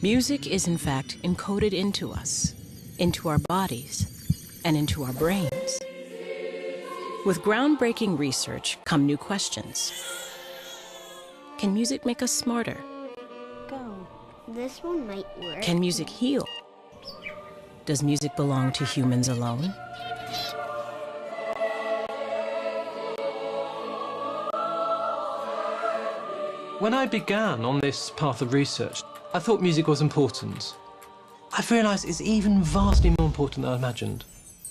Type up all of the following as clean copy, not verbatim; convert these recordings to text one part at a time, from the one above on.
Music is in fact encoded into us, into our bodies, and into our brains. With groundbreaking research come new questions. Can music make us smarter? Go. This one might work. Can music heal? Does music belong to humans alone? When I began on this path of research, I thought music was important. I've realized it's even vastly more important than I imagined.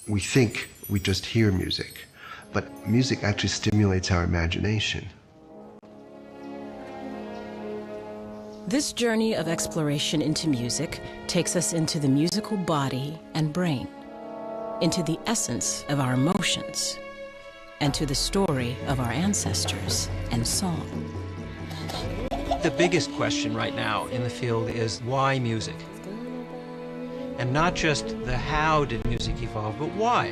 We think we just hear music, but music actually stimulates our imagination. This journey of exploration into music takes us into the musical body and brain, into the essence of our emotions, and to the story of our ancestors and song. The biggest question right now in the field is why music? And not just the how did music evolve, but why?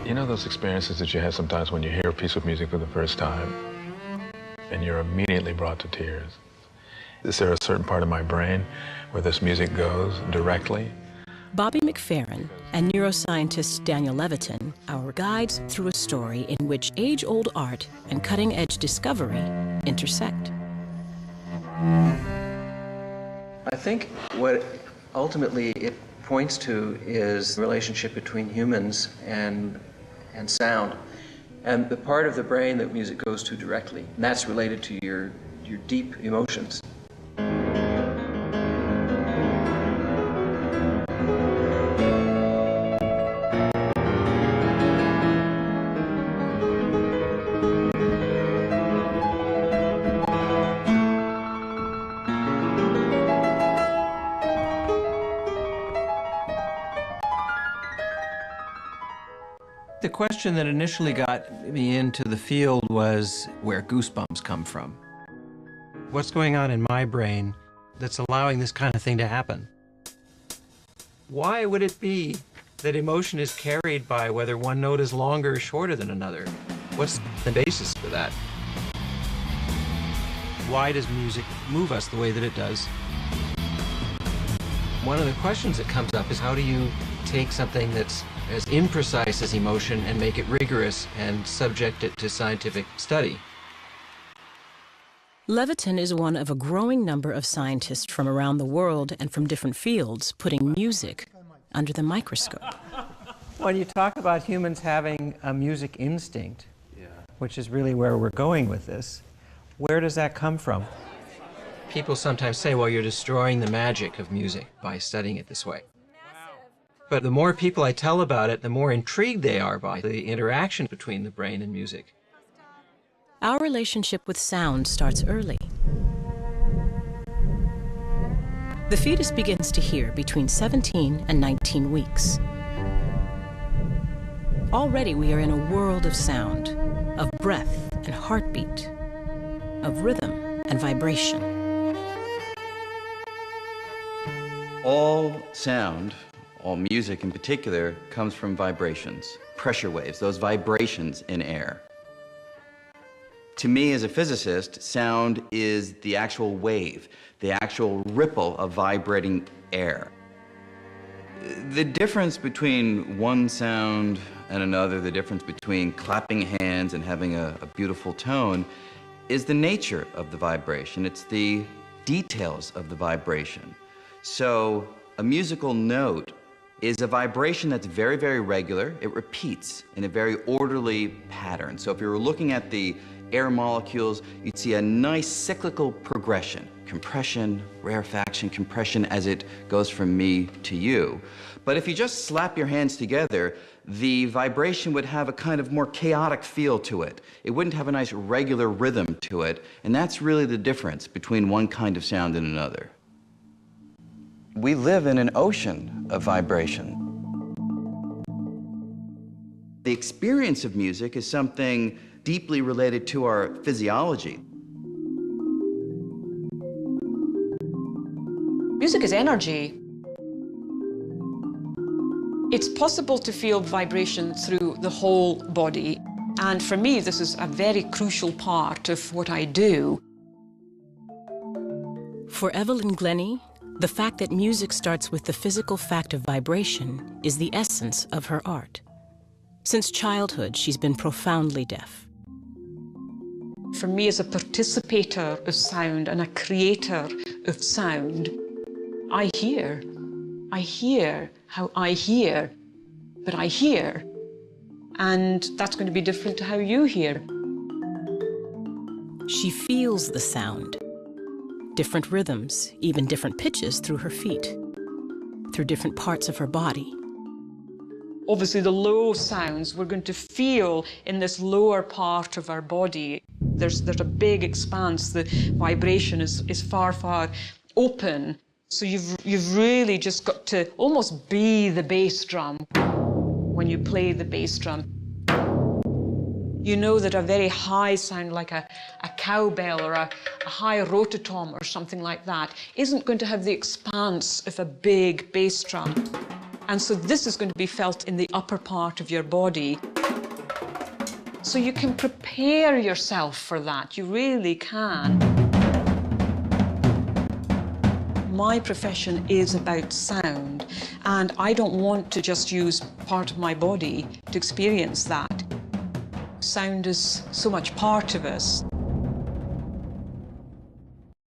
You know those experiences that you have sometimes when you hear a piece of music for the first time and you're immediately brought to tears? Is there a certain part of my brain where this music goes directly? Bobby McFerrin and neuroscientist Daniel Levitin, our guides through a story in which age-old art and cutting-edge discovery intersect. I think what ultimately it points to is the relationship between humans and sound, and the part of the brain that music goes to directly. And that's related to your deep emotions. The question that initially got me into the field was where goosebumps come from. What's going on in my brain that's allowing this kind of thing to happen? Why would it be that emotion is carried by whether one note is longer or shorter than another? What's the basis for that? Why does music move us the way that it does? One of the questions that comes up is how do you take something that's as imprecise as emotion and make it rigorous and subject it to scientific study? Levitin is one of a growing number of scientists from around the world and from different fields putting music under the microscope. When you talk about humans having a music instinct, which is really where we're going with this, where does that come from? People sometimes say, well, you're destroying the magic of music by studying it this way. But the more people I tell about it, the more intrigued they are by the interaction between the brain and music. Our relationship with sound starts early. The fetus begins to hear between 17 and 19 weeks. Already we are in a world of sound, of breath and heartbeat, of rhythm and vibration. All sound, all music in particular, comes from vibrations, pressure waves, those vibrations in air. To me as a physicist, sound is the actual wave, the actual ripple of vibrating air. The difference between one sound and another, the difference between clapping hands and having a beautiful tone, is the nature of the vibration. It's the details of the vibration. So a musical note is a vibration that's very, very regular. It repeats in a very orderly pattern. So if you were looking at the air molecules, you'd see a nice cyclical progression. Compression, rarefaction, compression as it goes from me to you. But if you just slap your hands together, the vibration would have a kind of more chaotic feel to it. It wouldn't have a nice regular rhythm to it, and that's really the difference between one kind of sound and another. We live in an ocean of vibration. The experience of music is something deeply related to our physiology. Music is energy. It's possible to feel vibration through the whole body. And for me, this is a very crucial part of what I do. For Evelyn Glennie, the fact that music starts with the physical fact of vibration is the essence of her art. Since childhood, she's been profoundly deaf. For me, as a participator of sound and a creator of sound, I hear. I hear how I hear, but I hear. And that's going to be different to how you hear. She feels the sound. Different rhythms, even different pitches through her feet, through different parts of her body. Obviously, the low sounds we're going to feel in this lower part of our body. There's a big expanse. The vibration is far, far open. So you've really just got to almost be the bass drum when you play the bass drum. You know that a very high sound like a cowbell or a high rototom or something like that isn't going to have the expanse of a big bass drum. And so this is going to be felt in the upper part of your body. So you can prepare yourself for that. You really can. My profession is about sound, and I don't want to just use part of my body to experience that. Sound is so much part of us.